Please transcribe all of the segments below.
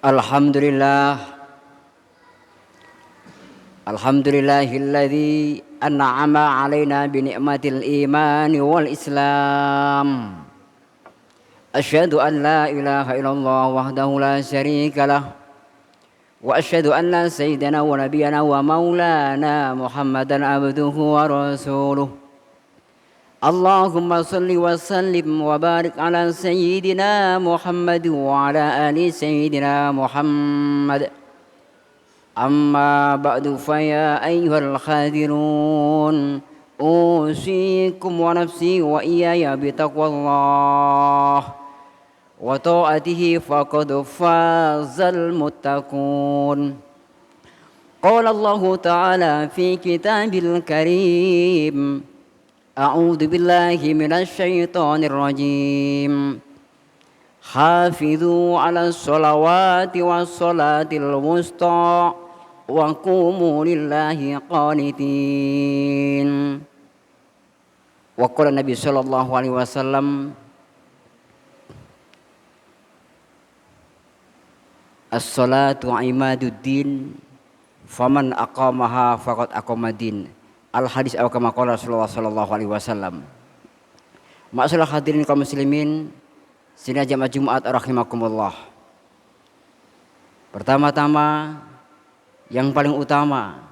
Alhamdulillah, alhamdulillahilladzi an'ama alaina bi ni'matil iman wal islam. Asyhadu an la ilaha illallah wahdahu la syarika lah wa asyhadu anna sayyidana wa nabiyyana wa maulana Muhammadan abduhu wa rasuluh. Allahumma salli wa sallim wa barik ala sayyidina Muhammad wa ala ali sayyidina Muhammad. Amma ba'du fa ya ayyuhal khadirun usikum wa nafsi wa iyaya bi taqwallah wa ta'atihi faqad fazal muttaqun. Qala Allah ta'ala fi kitabil karim, a'udzu billahi minasy syaithanir rajim. Hafizu 'alas sholawati was sholatil wusta wa qumu lillahi qanitin. Wa qala Nabi sallallahu alaihi wasallam, as-sholatu imaduddin faman aqamaha faqad aqamadin. Al hadis atau kama qala Rasulullah sallallahu alaihi wasallam. Ma'asyiral hadirin kaum muslimin, sidang jamaah Jumat rahimakumullah. Pertama-tama yang paling utama,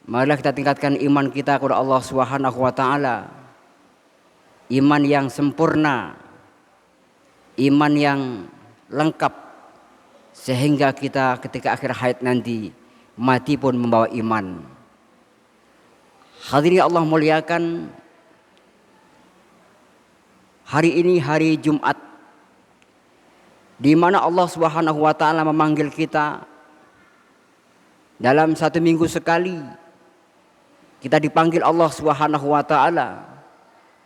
marilah kita tingkatkan iman kita kepada Allah Subhanahu wa taala. Iman yang sempurna, iman yang lengkap, sehingga kita ketika akhir hayat nanti mati pun membawa iman. Hadirin Allah muliakan, hari ini hari Jumat, di mana Allah Subhanahu wa taala memanggil kita dalam satu minggu sekali. Kita dipanggil Allah Subhanahu wa taala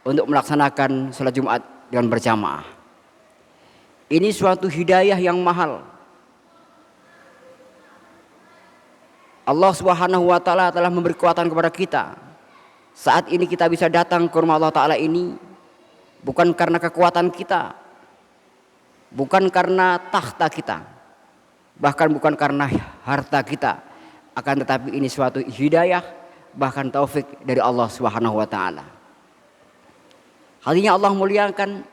untuk melaksanakan salat Jumat dengan berjamaah. Ini suatu hidayah yang mahal. Allah Subhanahu wa taala telah memberi kekuatan kepada kita. Saat ini kita bisa datang ke rumah Allah taala ini bukan karena kekuatan kita, bukan karena takhta kita, bahkan bukan karena harta kita, akan tetapi ini suatu hidayah, bahkan taufik dari Allah Subhanahu wa taala. Hadirin Allah muliakan,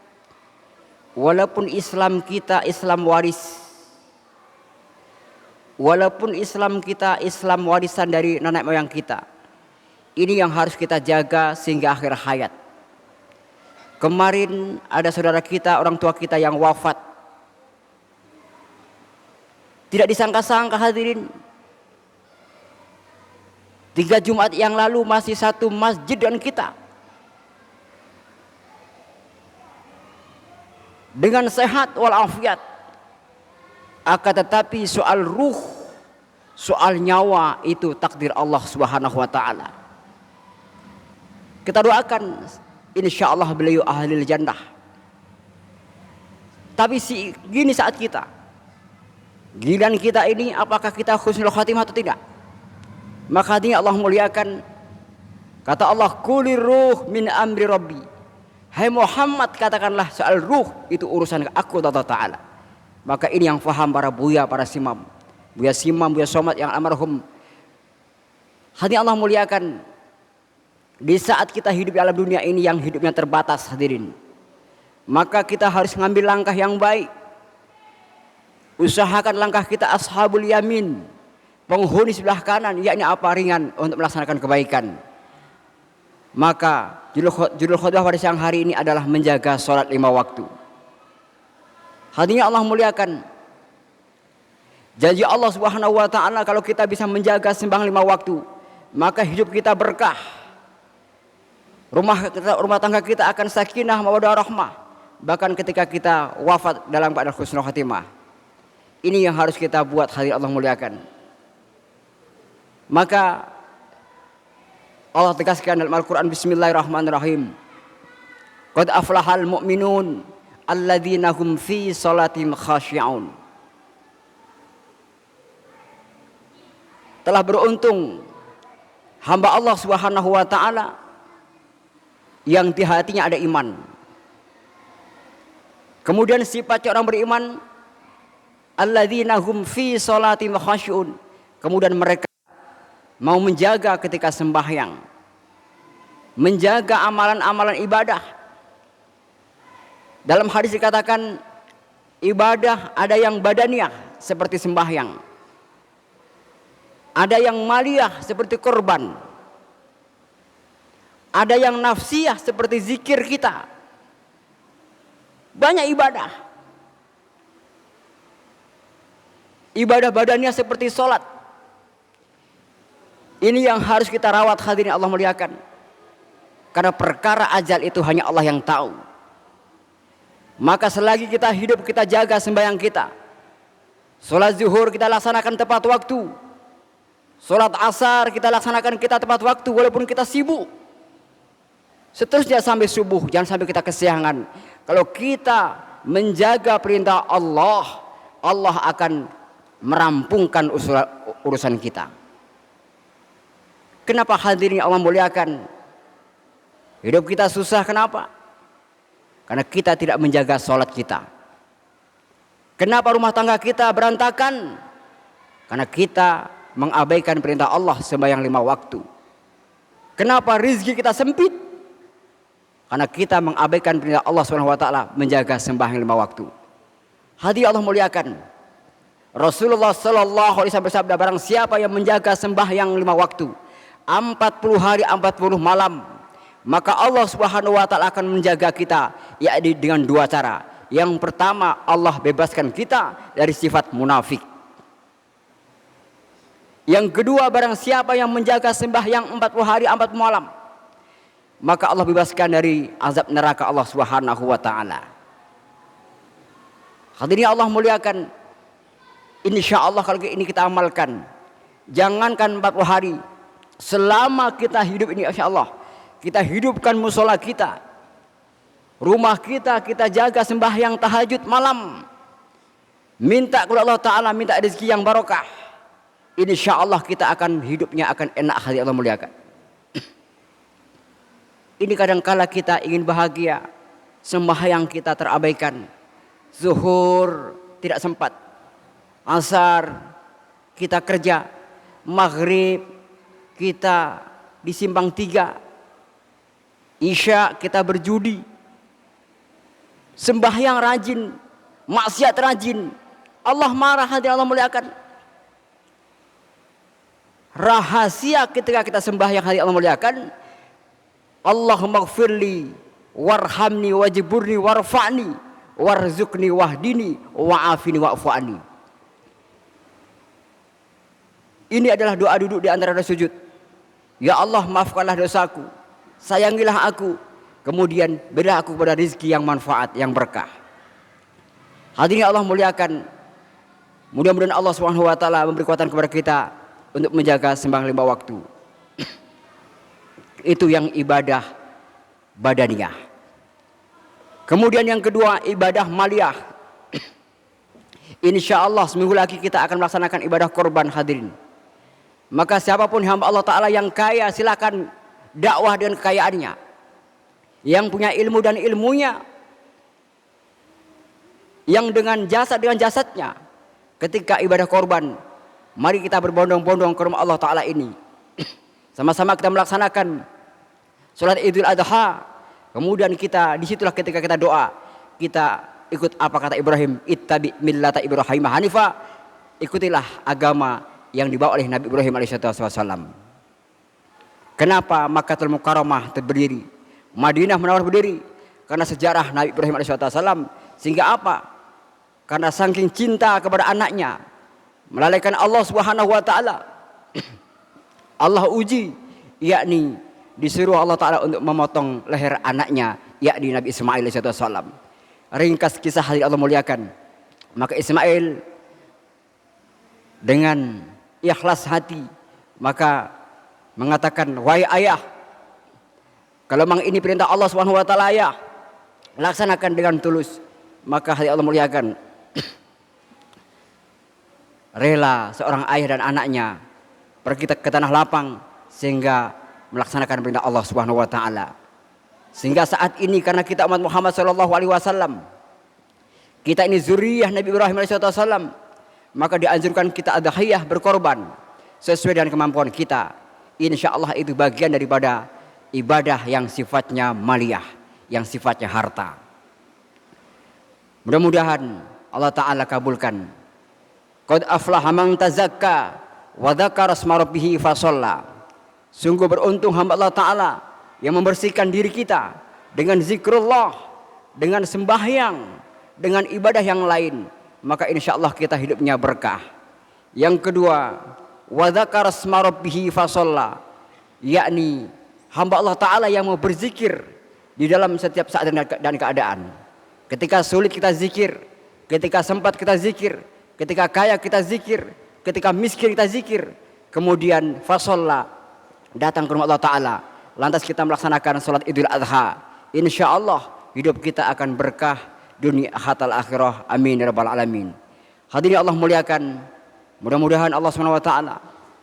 walaupun Islam kita Islam waris, walaupun Islam kita Islam warisan dari nenek moyang kita, ini yang harus kita jaga sehingga akhir hayat. Kemarin ada saudara kita, orang tua kita yang wafat. Tidak disangka-sangka hadirin, 3 Jumat yang lalu masih satu masjid dengan kita, dengan sehat walafiat. Akan tetapi soal ruh, soal nyawa itu takdir Allah Subhanahu wa taala. Kita doakan insyaallah beliau ahlil jannah. Tapi gini saat kita, giliran kita ini apakah kita husnul khatimah atau tidak? Maka ini Allah muliakan, kata Allah, kulir ruh min amri rabbi. Hai Muhammad, katakanlah soal ruh itu urusan aku Allah taala. Maka ini yang faham para buya, para simam, Buya Simam, Buya Somad yang almarhum. Hadirin Allah muliakan, di saat kita hidup di alam dunia ini yang hidupnya terbatas hadirin, maka kita harus mengambil langkah yang baik. Usahakan langkah kita ashabul yamin, penghuni sebelah kanan, yakni apa, ringan untuk melaksanakan kebaikan. Maka judul khutbah pada siang hari ini adalah menjaga sholat 5 waktu. Hadirin Allah muliakan, janji Allah Subhanahu wa taala kalau kita bisa menjaga sembang 5 waktu, maka hidup kita berkah. Rumah tangga kita akan sakinah mawaddah rahmah. Bahkan ketika kita wafat dalam keadaan husnul khatimah. Ini yang harus kita buat hadirin Allah muliakan. Maka Allah tegaskan dalam Al-Quran, bismillahirrahmanirrahim, qad aflahal mu'minun alladzina hum fi sholatim khasyi'un. Telah beruntung hamba Allah Subhanahu wa taala yang di hatinya ada iman. Kemudian sifatnya orang beriman alladzina hum fi sholatim khashyun. Kemudian mereka mau menjaga ketika sembahyang, menjaga amalan-amalan ibadah. Dalam hadis dikatakan ibadah ada yang badaniah seperti sembahyang, ada yang maliyah seperti korban, ada yang nafsiyah seperti zikir kita. Banyak ibadah. Ibadah badaniah seperti sholat. Ini yang harus kita rawat, hadirin Allah muliakan. Karena perkara ajal itu hanya Allah yang tahu. Maka selagi kita hidup, kita jaga sembahyang kita. Sholat zuhur kita laksanakan tepat waktu. Sholat asar kita laksanakan kita tepat waktu walaupun kita sibuk. Seterusnya sampai subuh, jangan sampai kita kesiangan. Kalau kita menjaga perintah Allah, Allah akan merampungkan urusan kita. Kenapa hadirin Allah muliakan? Hidup kita susah, kenapa? Karena kita tidak menjaga sholat kita. Kenapa rumah tangga kita berantakan? Karena kita mengabaikan perintah Allah sembahyang 5 waktu. Kenapa rizki kita sempit? Karena kita mengabaikan perintah Allah SWT menjaga sembahyang 5 waktu. Hadirin Allah muliakan. Rasulullah sallallahu alaihi wasallam bersabda, barang siapa yang menjaga sembahyang 5 waktu 40 hari 40 malam, maka Allah Subhanahu wa taala akan menjaga kita, yakni dengan 2 cara. Yang pertama, Allah bebaskan kita dari sifat munafik. Yang kedua, barang siapa yang menjaga sembahyang 40 hari 40 malam, maka Allah bebaskan dari azab neraka Allah Subhanahu wa taala. Hadirin Allah muliakan, insyaallah kalau ini kita amalkan, jangankan 40 hari, selama kita hidup ini insyaallah kita hidupkan musola kita, rumah kita, kita jaga sembahyang tahajud malam, minta kepada Allah Ta'ala, minta rezeki yang barokah. Insya Allah kita akan hidupnya akan enak, hadirin Allah muliakan. Ini kadangkala kita ingin bahagia, sembahyang kita terabaikan, zuhur tidak sempat, asar kita kerja, maghrib kita di simpang 3, isya kita berjudi, sembahyang rajin, maksiat rajin, Allah marah, hadirin Allah muliakan. Rahasia ketika kita sembahyang, hadirin Allah muliakan, Allahumma gfirli warhamni wajiburni warfa'ni warzukni wahdini wa'afini wa'fu'ani. Ini adalah doa duduk di antara doa sujud. Ya Allah, maafkanlah dosaku, sayangilah aku, kemudian berilah aku pada rezeki yang manfaat, yang berkah. Hadirin Allah muliakan, mudah-mudahan Allah Subhanahu wa taala memberi kekuatan kepada kita untuk menjaga sembahyang 5 waktu. Itu yang ibadah badaniyah. Kemudian yang kedua, ibadah maliyah. Insyaallah seminggu lagi kita akan melaksanakan ibadah korban, hadirin. Maka siapapun hamba Allah Ta'ala yang kaya, silakan dakwah dengan kekayaannya. Yang punya ilmu dan ilmunya, yang dengan jasadnya. Ketika ibadah korban, mari kita berbondong-bondong ke rumah Allah Ta'ala ini. Sama-sama kita melaksanakan sholat Idul Adha. Kemudian kita disitulah ketika kita doa, kita ikut apa kata Ibrahim, ittabi millata Ibrahim hanifa, ikutilah agama yang dibawa oleh Nabi Ibrahim alaihissalam. Kenapa Makkahul Mukarramah berdiri, Madinah Munawwarah berdiri? Karena sejarah Nabi Ibrahim alaihissalam. Sehingga apa? Karena saking cinta kepada anaknya, melalaikan Allah Subhanahu wa taala, Allah uji, yakni disuruh Allah Ta'ala untuk memotong leher anaknya, yakni Nabi Ismail alaihissalam. Ringkas kisah, hadirin Allah muliakan. Maka Ismail dengan ikhlas hati maka mengatakan, wahai ayah, kalau memang ini perintah Allah Subhanahu wa taala, ayah, laksanakan dengan tulus. Maka hadirin Allah muliakan, rela seorang ayah dan anaknya pergi ke tanah lapang sehingga melaksanakan perintah Allah Subhanahu wa taala. Sehingga saat ini karena kita umat Muhammad sallallahu alaihi wasallam, kita ini zuriyah Nabi Ibrahim alaihi wasallam, maka dianjurkan kita adhiyah, berkorban sesuai dengan kemampuan kita. Insya Allah itu bagian daripada ibadah yang sifatnya maliyah, yang sifatnya harta. Mudah-mudahan Allah Ta'ala kabulkan. Qad aflaha man tazakka wa dzakara asma rabbih fasalla. Sungguh beruntung hamba Allah Ta'ala yang membersihkan diri kita dengan zikrullah, dengan sembahyang, dengan ibadah yang lain, maka insya Allah kita hidupnya berkah. Yang kedua, wa dzakara asma rabbih fasalla, yakni hamba Allah Ta'ala yang mau berzikir di dalam setiap saat dan keadaan. Ketika sulit kita zikir, ketika sempat kita zikir, ketika kaya kita zikir, ketika miskin kita zikir. Kemudian fasalla, datang ke rumah Allah Ta'ala, lantas kita melaksanakan sholat Idul Adha. Insya Allah hidup kita akan berkah dunia hatal akhirah. Amin ya rabbal alamin. Hadirin Allah muliakan, mudah-mudahan Allah SWT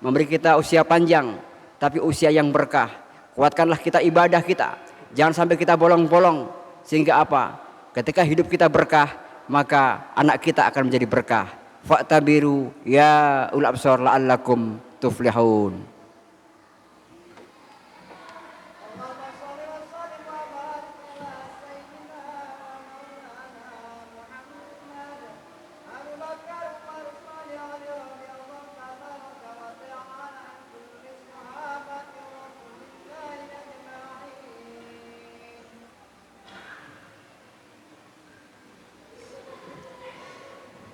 memberi kita usia panjang, tapi usia yang berkah. Kuatkanlah kita ibadah kita, jangan sampai kita bolong-bolong, sehingga apa? Ketika hidup kita berkah, maka anak kita akan menjadi berkah. Fa'tabiru ya ulul absar la'allakum tuflihun.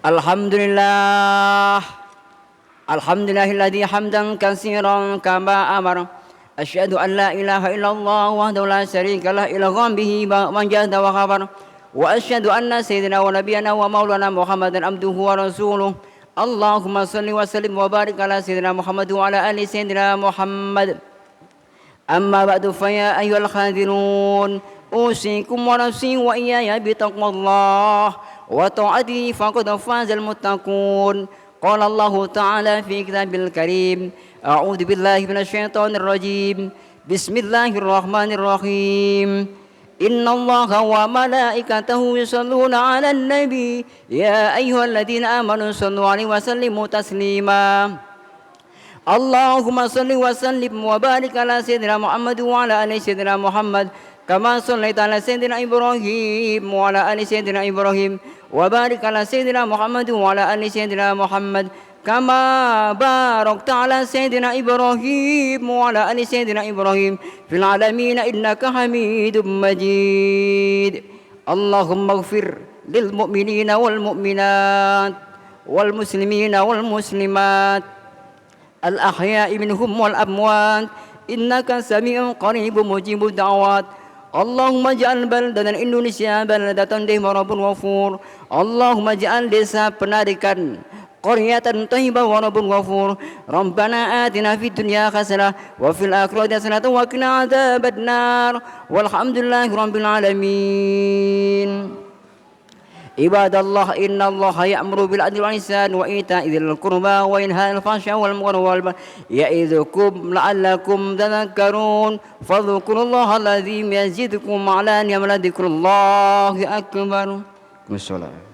Alhamdulillah, alhamdulillahilladzi hamdan katsiran kama amara. Asyhadu an la ilaha illallah wahdahu la syarikalah ilahum bihi man jahada wa khabar. Wa asyhadu anna sayyidina wa nabiyyana wa maulana Muhammadan abduhu wa rasuluh. Allahumma shalli wa sallim wa barik ala sayyidina Muhammad wa ala ali sayyidina Muhammad. Amma ba'du fa ya ayyuhal khadirun, usikum wa nafsi wa iyaya bi taqwallah wa ta'ati faqad fazal muttaqun. Qala Allah Ta'ala fi kitabil karim, a'udzu billahi minasyaitonir rajim. Bismillahirrahmanirrahim. Innallaha wa malaikatahu yusholluna 'alan nabi ya ayyuhalladzina amanu shallu 'alaihi wa sallimu taslima. Allahumma shalli wa sallim wa barik ala sayyidina Muhammad wa ala ali sayyidina Muhammad kama shallaita ala sayyidina Ibrahim wa ala ali sayyidina Ibrahim wa barik ala sayyidina Muhammad wa ala ali sayyidina Muhammad kama barakta ala sayyidina Ibrahim wa ala ali sayyidina Ibrahim fil alamin innaka Hamidum Majid. Allahumma ighfir lil mu'minina wal mu'minat wal muslimina wal muslimat al ahya'i minhum wal amwat innaka sami'un qaribun mujibud da'awat. Allahumma ja'al baldadan Indonesia baldatan rabbun ghafur. Allahumma ja'al desa Penarikan qaryatan thayyibah wa rabbun ghafur. Rabbana atina fid dunya hasanah wa fil akhirati hasanah wa qina adzabannar. Walhamdulillahi rabbil alamin. Ibadallah, innallaha ya'muru bil adli wal ihsan wa ita'i dzil qurba wa yanha 'anil fahsya'i wal munkari wal baghi ya'idzukum la'allakum tadhakkarun. Fadhkurullaha alladzi yazidkum 'ala ni'mati dzikrullahi akbar. Wassalam.